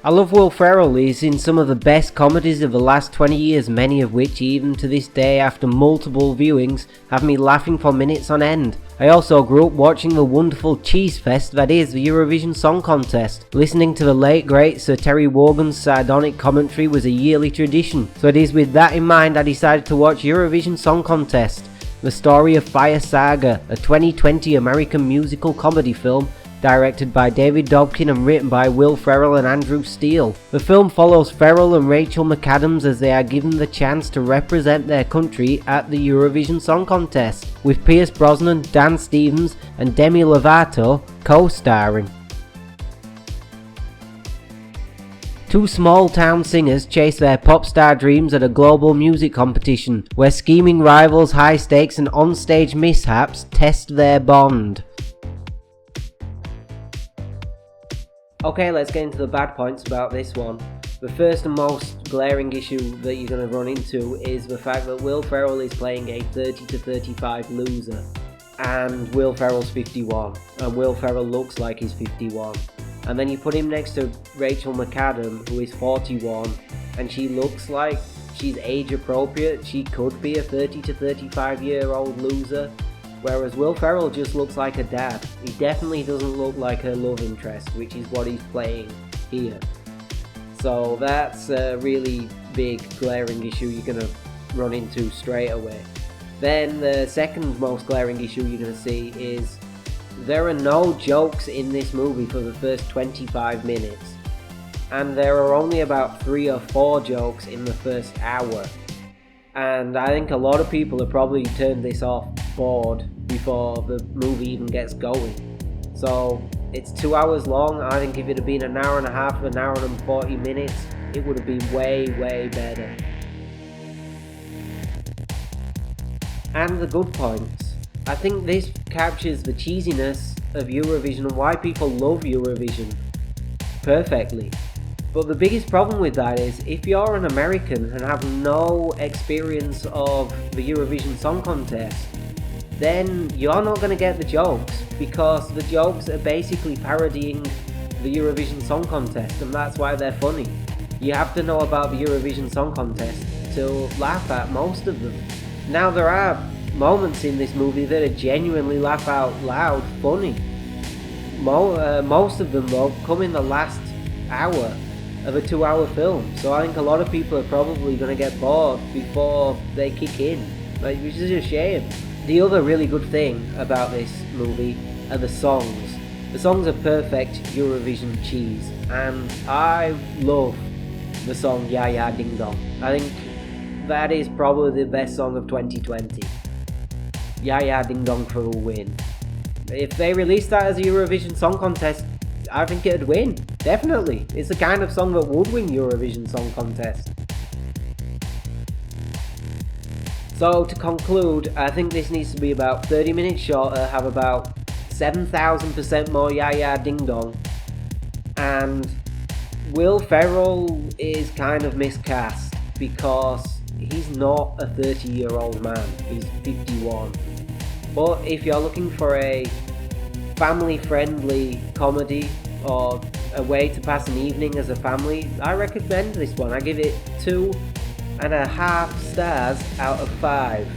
I love Will Ferrell. He's in some of the best comedies of the last 20 years, many of which, even to this day after multiple viewings, have me laughing for minutes on end. I also grew up watching the wonderful cheese fest that is the Eurovision Song Contest. Listening to the late great Sir Terry Wogan's sardonic commentary was a yearly tradition, so it is with that in mind I decided to watch Eurovision Song Contest, the Story of Fire Saga, a 2020 American musical comedy film directed by David Dobkin and written by Will Ferrell and Andrew Steele. The film follows Ferrell and Rachel McAdams as they are given the chance to represent their country at the Eurovision Song Contest, with Pierce Brosnan, Dan Stevens and Demi Lovato co-starring. Two small-town singers chase their pop star dreams at a global music competition, where scheming rivals, high stakes and on-stage mishaps test their bond. Okay, let's get into the bad points about this one. The first and most glaring issue that you're going to run into is the fact that Will Ferrell is playing a 30 to 35 loser. And Will Ferrell's 51. And Will Ferrell looks like he's 51. And then you put him next to Rachel McAdams, who is 41. And she looks like she's age appropriate. She could be a 30 to 35 year old loser. Whereas Will Ferrell just looks like a dad. He definitely doesn't look like her love interest, which is what he's playing here. So that's a really big glaring issue you're going to run into straight away. Then the second most glaring issue you're going to see is there are no jokes in this movie for the first 25 minutes. And there are only about 3 or 4 jokes in the first hour. And I think a lot of people have probably turned this off bored before the movie even gets going. So it's 2 hours long. I think if it had been an hour and a half, an hour and 40 minutes, it would have been way better. And the good points. I think this captures the cheesiness of Eurovision and why people love Eurovision perfectly. But the biggest problem with that is, if you're an American and have no experience of the Eurovision Song Contest, then you're not going to get the jokes, because the jokes are basically parodying the Eurovision Song Contest, and that's why they're funny. You have to know about the Eurovision Song Contest to laugh at most of them. Now, there are moments in this movie that are genuinely laugh out loud funny. Most of them, though, come in the last hour of a 2-hour film, so I think a lot of people are probably going to get bored before they kick in, which is a shame. The other really good thing about this movie are the songs. The songs are perfect Eurovision cheese, and I love the song Ya Ya Ding Dong. I think that is probably the best song of 2020. Ya Ya Ding Dong for a win. If they released that as a Eurovision Song Contest, I think it'd win. Definitely. It's the kind of song that would win Eurovision Song Contest. So to conclude, I think this needs to be about 30 minutes shorter, have about 7,000% more Ya Ya Ding Dong. And Will Ferrell is kind of miscast because he's not a 30-year-old man. He's 51. But if you're looking for a family-friendly comedy or a way to pass an evening as a family, I recommend this one. I give it 2.5 stars out of 5.